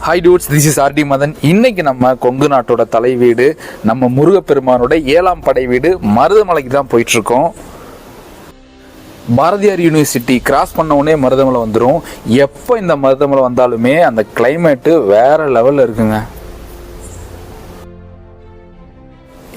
Hi dudes, this is RD Madan. இன்னைக்கு நம்ம கொங்கு நாட்டோட தலை வீடு, நம்ம முருகப்பெருமானோட 7ஆம் படை வீடு மருதமலைக்கு தான் போயிட்டு இருக்கோம். பாரதியார் யூனிவர்சிட்டி கிராஸ் பண்ண உடனே மருதமலை வந்துடும். எப்போ இந்த மருதமலை வந்தாலுமே அந்த கிளைமேட்டு வேற லெவலில் இருக்குங்க.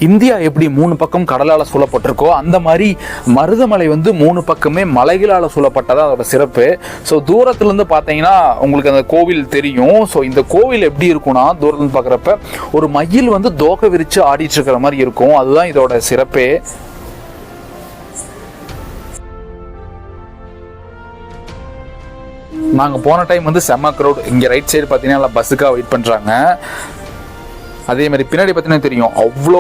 இந்தியா எப்படி 3 பக்கம் கடலால் சூழப்பட்டிருக்கோ அந்த மாதிரி மருதமலை வந்து 3 பக்கமே மலைகளால் சூழப்பட்டதான் அதோட சிறப்பு. ஸோ தூரத்துலேருந்து பார்த்தீங்கன்னா உங்களுக்கு அந்த கோவில் தெரியும். ஸோ இந்த கோவில் எப்படி இருக்கும்னா, தூரத்துலேருந்து பார்க்குறப்ப ஒரு மயில் வந்து தோகை விரித்து ஆடிட்டு இருக்கிற மாதிரி இருக்கும். அதுதான் இதோட சிறப்பே. நாங்கள் போன டைம் வந்து செம்ம க்ரௌட். இங்கே ரைட் சைடு பார்த்தீங்கன்னா பஸ்ஸுக்காக வெயிட் பண்ணுறாங்க. அதே மாதிரி பின்னாடி பார்த்தீங்கன்னா தெரியும், அவ்வளோ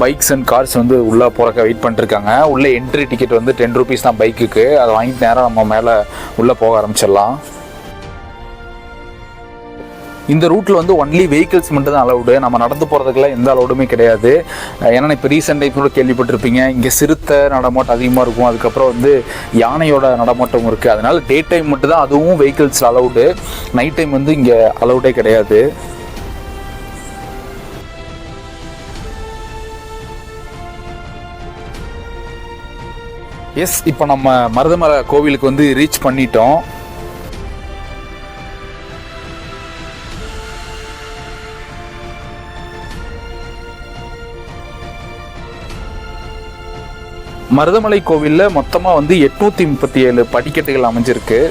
பைக்ஸ் அண்ட் கார்ஸ் வந்து உள்ளே போகிறக்க வெயிட் பண்ணிருக்காங்க. உள்ளே என்ட்ரி டிக்கெட் வந்து 10 ரூபீஸ் தான் பைக்குக்கு. அதை வாங்கிட்டு நேரம் நம்ம மேலே உள்ளே போக ஆரம்பிச்சிடலாம். இந்த ரூட்டில் வந்து ஒன்லி வெஹிக்கிள்ஸ் மட்டும் தான் அலவுடு. நம்ம நடந்து போகிறதுக்குலாம் எந்த அலவுடுமே கிடையாது. ஏன்னா இப்போ ரீசெண்ட் டைம் கூட கேள்விப்பட்டிருப்பீங்க, இங்கே சிறுத்தை நடமாட்டம் அதிகமாக இருக்கும். அதுக்கப்புறம் வந்து யானையோட நடமாட்டம் இருக்குது. அதனால டே டைம் மட்டும் தான் அதுவும் வெஹிக்கிள்ஸ் அலவுடு. நைட் டைம் வந்து இங்கே அலவுடே கிடையாது. எஸ், இப்போ நம்ம மருதமலை கோவிலுக்கு வந்து ரீச் பண்ணிட்டோம். மருதமலை கோவிலில் மொத்தமாக வந்து 837 படிக்கட்டுகள் அமைஞ்சிருக்கு.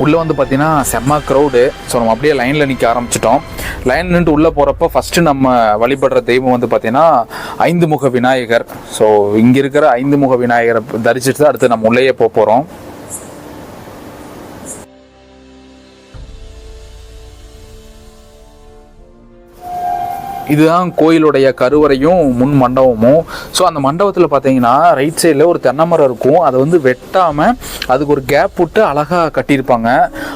உள்ளே வந்து பார்த்தீங்கன்னா செம்ம க்ரௌடு. ஸோ நம்ம அப்படியே லைனில் நிற்க ஆரம்பிச்சிட்டோம். லைன் நின்று உள்ளே போகிறப்ப ஃபஸ்ட்டு நம்ம வழிபடுற தெய்வம் வந்து பார்த்தீங்கன்னா 5 முக விநாயகர். ஸோ இங்கே இருக்கிற 5 முக விநாயகரை தரிசிட்டு தான் அடுத்து நம்ம உள்ளேயே போக போகிறோம். இதுதான் கோயிலுடைய கருவறையும் முன் மண்டபமும். ஸோ அந்த மண்டபத்தில் பார்த்தீங்கன்னா ரைட் சைடில் ஒரு தென்னை மரம் இருக்கும். அதை வந்து வெட்டாமல் அதுக்கு ஒரு கேப் விட்டு அழகாக கட்டியிருப்பாங்க.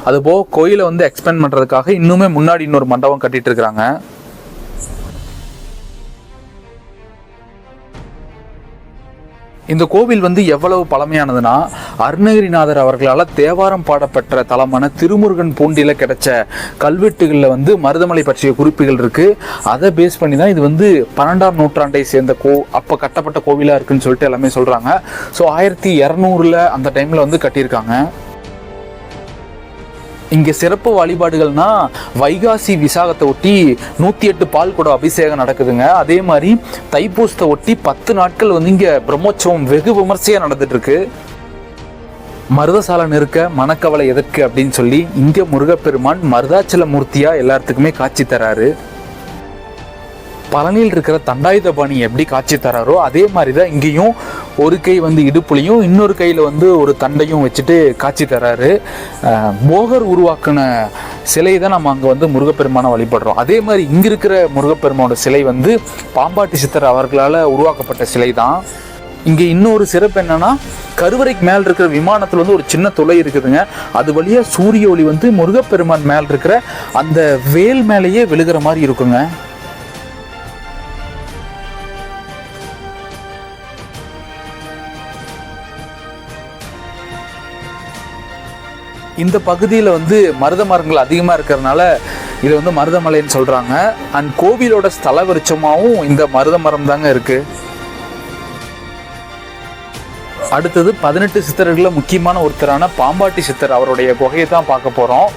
அதுபோக கோயிலை வந்து எக்ஸ்பேண்ட் பண்ணுறதுக்காக இன்னுமே முன்னாடி இன்னொரு மண்டபம் கட்டிட்டு இருக்கிறாங்க. இந்த கோவில் வந்து எவ்வளவு பழமையானதுன்னா, அருணகிரிநாதர் அவர்களால் தேவாரம் பாடப்பெற்ற தலமான திருமுருகன் பூண்டியில் கிடைச்ச கல்வெட்டுகளில் வந்து மருதமலை பற்றிய குறிப்புகள் இருக்குது. அதை பேஸ் பண்ணி தான் இது வந்து 12ஆம் நூற்றாண்டை சேர்ந்த அப்போ கட்டப்பட்ட கோவிலாக இருக்குன்னு சொல்லிட்டு எல்லாமே சொல்கிறாங்க. ஸோ 1200 அந்த டைமில் வந்து கட்டியிருக்காங்க. இங்கே சிறப்பு வழிபாடுகள்னா வைகாசி விசாகத்தை ஒட்டி 108 பால் குடம் அபிஷேகம் நடக்குதுங்க. அதே மாதிரி தைப்பூசத்தை ஒட்டி 10 நாட்கள் வந்து இங்கே பிரம்மோற்சவம் வெகு விமர்சையாக நடந்துட்டு இருக்கு. மருதசாலை நெருக்க மனக்கவலை எதற்கு அப்படின்னு சொல்லி இங்கே முருகப்பெருமான் மருதாச்சல மூர்த்தியாக எல்லாத்துக்குமே காட்சி தராரு. பழனியில் இருக்கிற தண்டாயுதபாணி எப்படி காட்சி தராரோ அதே மாதிரி தான் இங்கேயும் ஒரு கை வந்து இடுப்புலையும் இன்னொரு கையில் வந்து ஒரு தண்டையும் வச்சுட்டு காட்சி தராரு. போகர் உருவாக்கின சிலை தான் நம்ம அங்கே வந்து முருகப்பெருமானை வழிபடுறோம். அதே மாதிரி இங்கே இருக்கிற முருகப்பெருமானோட சிலை வந்து பாம்பாட்டி சித்தர் அவர்களால் உருவாக்கப்பட்ட சிலை தான். இங்கே இன்னொரு சிறப்பு என்னன்னா, கருவறைக்கு மேல் இருக்கிற விமானத்தில் வந்து ஒரு சின்ன துளை இருக்குதுங்க. அது வழியாக சூரிய ஒளி வந்து முருகப்பெருமான் மேல் இருக்கிற அந்த வேல் மேலேயே விழுகிற மாதிரி இருக்குங்க. இந்த பகுதியில் வந்து மருத மரங்கள் அதிகமாக இருக்கிறதுனால இதை வந்து மருதமலைன்னு சொல்கிறாங்க. அண்ட் கோவிலோட ஸ்தல விருட்சமாகவும் இந்த மருத மரம் தாங்க இருக்குது. அடுத்தது 18 சித்தர்களில் முக்கியமான ஒருத்தரான பாம்பாட்டி சித்தர் அவருடைய குகையை தான் பார்க்க போகிறோம்.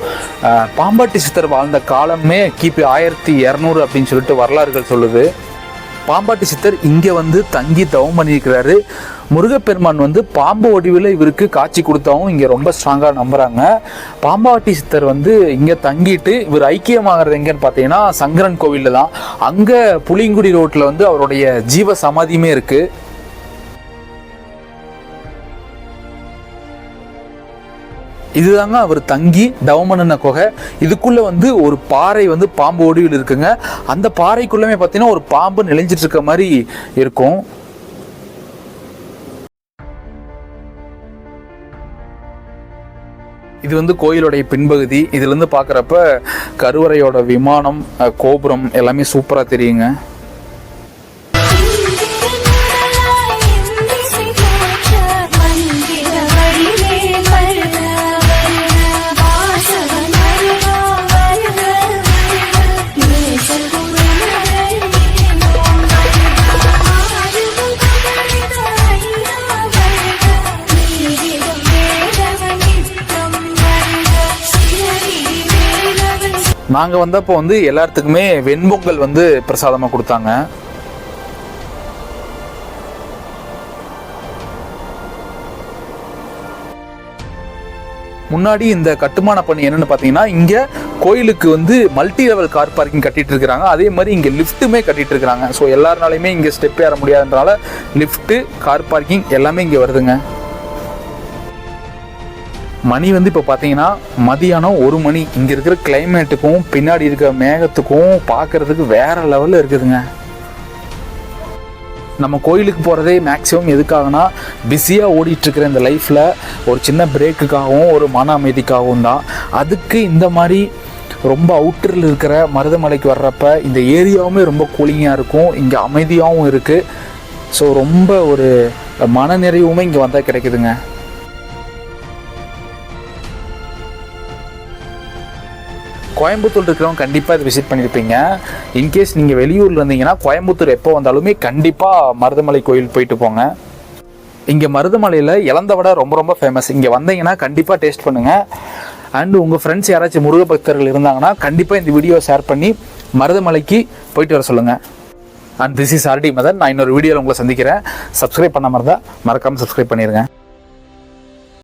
பாம்பாட்டி சித்தர் வாழ்ந்த காலமே கிபி 1200 அப்படின்னு சொல்லிட்டு வரலாறுகள் சொல்லுது. பாம்பாட்டி சித்தர் இங்கே வந்து தங்கி தவம் பண்ணியிருக்கிறாரு. முருகப்பெருமான் வந்து பாம்பு வடிவில் இவருக்கு காட்சி கொடுத்தாவும் இங்கே ரொம்ப ஸ்ட்ராங்காக நம்புகிறாங்க. பாம்பாட்டி சித்தர் வந்து இங்கே தங்கிட்டு இவர் ஐக்கியமாகிறது எங்கன்னு பார்த்தீங்கன்னா சங்கரன் கோவிலில் தான். அங்கே புளியங்குடி ரோட்டில் வந்து அவருடைய ஜீவ சமாதியுமே இருக்குது. இதுதாங்க அவர் தங்கி தவமன குகை. இதுக்குள்ள வந்து ஒரு பாறை வந்து பாம்பு வடிவில் இருக்குங்க. அந்த பாறைக்குள்ளமே பார்த்தீங்கன்னா ஒரு பாம்பு நெளிஞ்சிட்டு இருக்க மாதிரி இருக்கும். இது வந்து கோயிலுடைய பின்பகுதி. இதுல இருந்து பார்க்குறப்ப கருவறையோட விமானம், கோபுரம் எல்லாமே சூப்பராக தெரியுங்க. நாங்கள் வந்தப்போ வந்து எல்லாத்துக்குமே வெண்பொங்கல் வந்து பிரசாதமாக கொடுத்தாங்க. முன்னாடி இந்த கட்டுமான பணி என்னன்னு பார்த்தீங்கன்னா, இங்கே கோயிலுக்கு வந்து மல்டி லெவல் கார் பார்க்கிங் கட்டிட்டு இருக்கிறாங்க. அதே மாதிரி இங்கே லிஃப்ட்டுமே கட்டிட்டு இருக்கிறாங்க. ஸோ எல்லாருனாலையுமே இங்கே ஸ்டெப் ஏற முடியாதனால லிஃப்ட்டு, கார் பார்க்கிங் எல்லாமே இங்கே வருதுங்க. மணி வந்து இப்போ பார்த்தீங்கன்னா மதியானம் 1 மணி. இங்கே இருக்கிற கிளைமேட்டுக்கும் பின்னாடி இருக்கிற மேகத்துக்கும் பார்க்கறதுக்கு வேற லெவலில் இருக்குதுங்க. நம்ம கோயிலுக்கு போகிறதே மேக்ஸிமம் எதுக்காகனா, பிஸியாக ஓடிட்டுருக்கிற இந்த லைஃப்பில் ஒரு சின்ன பிரேக்குக்காகவும் ஒரு மன அமைதிக்காகவும் தான். அதுக்கு இந்த மாதிரி ரொம்ப அவுட்டரில் இருக்கிற மருதமலைக்கு வர்றப்ப இந்த ஏரியாவுமே ரொம்ப கூலிங்காக இருக்கும், இங்கே அமைதியாகவும் இருக்குது. ஸோ ரொம்ப ஒரு மன நிறைவுமே இங்கே வந்தால் கிடைக்குதுங்க. கோயம்புத்தூர் இருக்கிறவங்க கண்டிப்பாக இதை விசிட் பண்ணியிருப்பீங்க. இன்கேஸ் நீங்கள் வெளியூரில் இருந்தீங்கன்னா கோயம்புத்தூர் எப்போ வந்தாலுமே கண்டிப்பாக மருதமலை கோயில் போயிட்டு போங்க. இங்கே மருதமலையில் இலந்த வடை ரொம்ப ரொம்ப ஃபேமஸ். இங்கே வந்தீங்கன்னா கண்டிப்பாக டேஸ்ட் பண்ணுங்கள். அண்டு உங்கள் ஃப்ரெண்ட்ஸ் யாராச்சும் முருக பக்தர்கள் இருந்தாங்கன்னா கண்டிப்பாக இந்த வீடியோ ஷேர் பண்ணி மருதமலைக்கு போயிட்டு வர சொல்லுங்கள். And this is RD Madan. நான் இன்னொரு வீடியோவில் உங்களை சந்திக்கிறேன். சப்ஸ்கிரைப் பண்ண மாதிரி தான் மறக்காமல் சப்ஸ்கிரைப் பண்ணிடுங்க.